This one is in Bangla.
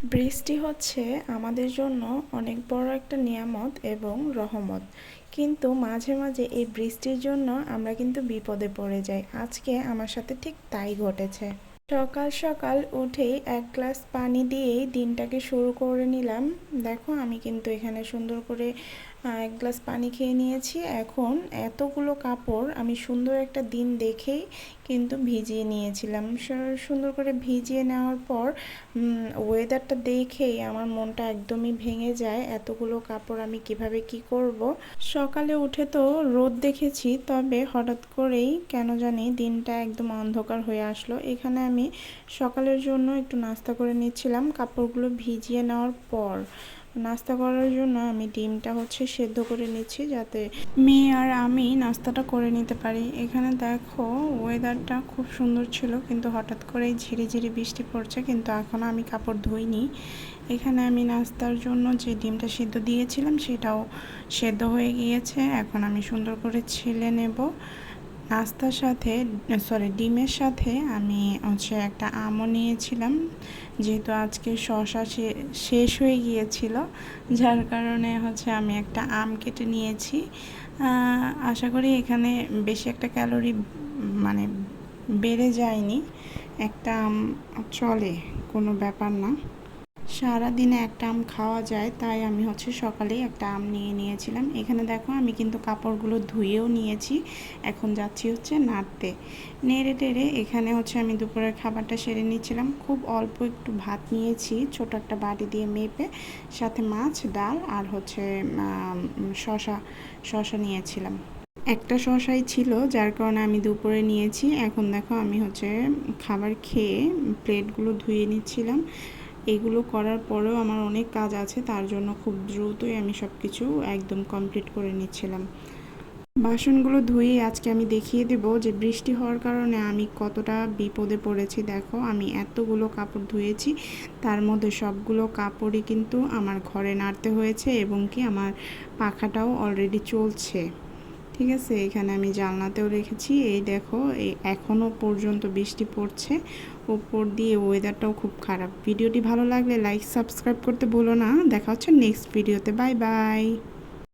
বৃষ্টি হচ্ছে আমাদের জন্য অনেক বড় একটা নিয়ামত এবং রহমত। কিন্তু মাঝে মাঝে এই বৃষ্টির জন্য আমরা কিন্তু বিপদে পড়ে যাই। আজকে আমার সাথে ঠিক তাই ঘটেছে। সকাল সকাল উঠেই এক গ্লাস পানি দিয়েই দিনটাকে শুরু করে নিলাম। দেখো আমি কিন্তু এখানে সুন্দর করে এক গ্লাস পানি খেয়ে নিয়েছি। এখন এতগুলো কাপড় আমি সুন্দর একটা দিন দেখেই কিন্তু ভিজিয়ে নিয়েছিলাম। সুন্দর করে ভিজিয়ে নেওয়ার পর ওয়েদারটা দেখেই আমার মনটা একদমই ভেঙে যায়। এতগুলো কাপড় আমি কিভাবে কি করব। সকালে উঠে তো রোদ দেখেছি, তবে হঠাৎ করেই কেন জানি দিনটা একদম অন্ধকার হয়ে আসলো। এখানে আমি সকালের জন্য একটু নাস্তা করে নিচ্ছিলাম। কাপড়গুলো ভিজিয়ে নেওয়ার পর নাস্তা করার জন্য আমি ডিমটা সেদ্ধ করে নিচ্ছি, যাতে মেয়ে আর আমি নাস্তাটা করে নিতে পারি। এখানে দেখো ওয়েদারটা খুব সুন্দর ছিল, কিন্তু হঠাৎ করেই ঝিরিঝিরি বৃষ্টি পড়ছে, কিন্তু এখনও আমি কাপড় ধুইনি। এখানে আমি নাস্তার জন্য যে ডিমটা সিদ্ধ দিয়েছিলাম সেটাও সেদ্ধ হয়ে গিয়েছে। এখন আমি সুন্দর করে ছেলে নেব। নাস্তার সাথে ডিমের সাথে আমি একটা আমও নিয়েছিলাম, যেহেতু আজকে শসা শেষ হয়ে গিয়েছিল, যার কারণে আমি একটা আম কেটে নিয়েছি। আশা করি এখানে বেশি একটা ক্যালোরি মানে বেড়ে যায়নি। একটা আম চলে, কোনো ব্যাপার না। সারাদিনে একটা আম খাওয়া যায়, তাই আমি সকালেই একটা আম নিয়ে নিয়েছিলাম। এখানে দেখো আমি কিন্তু কাপড়গুলো ধুয়েও নিয়েছি। এখন যাচ্ছি নাড়তে। নেড়ে টেড়ে এখানে আমি দুপুরের খাবারটা সেরে নিচ্ছিলাম। খুব অল্প একটু ভাত নিয়েছি, ছোট একটা বাটি দিয়ে মেপে, সাথে মাছ, ডাল আর শশা নিয়েছিলাম। একটা শশাই ছিল, যার কারণে আমি দুপুরে নিয়েছি। এখন দেখো আমি খাবার খেয়ে প্লেটগুলো ধুয়ে নিচ্ছিলাম। এগুলো করার পরেও আমার অনেক কাজ আছে, তার জন্য খুব দ্রুতই আমি সব কিছু একদম কমপ্লিট করে নিচ্ছিলাম। বাসনগুলো ধুয়ে আজকে আমি দেখিয়ে দেব যে বৃষ্টি হওয়ার কারণে আমি কতটা বিপদে পড়েছি। দেখো আমি এতগুলো কাপড় ধুয়েছি, তার মধ্যে সবগুলো কাপড়ই কিন্তু আমার ঘরে নাড়তে হয়েছে, এবং কি আমার পাখাটাও অলরেডি চলছে। ঠিক আছে, এখানে আমি জানলাতেও রেখেছি। এই দেখো এখনও পর্যন্ত বৃষ্টি পড়ছে, উপর দিয়ে ওয়েদারটাও খুব খারাপ। ভিডিওটি ভালো লাগলে লাইক সাবস্ক্রাইব করতে ভুলো না। দেখা হচ্ছে নেক্সট ভিডিওতে। Bye bye.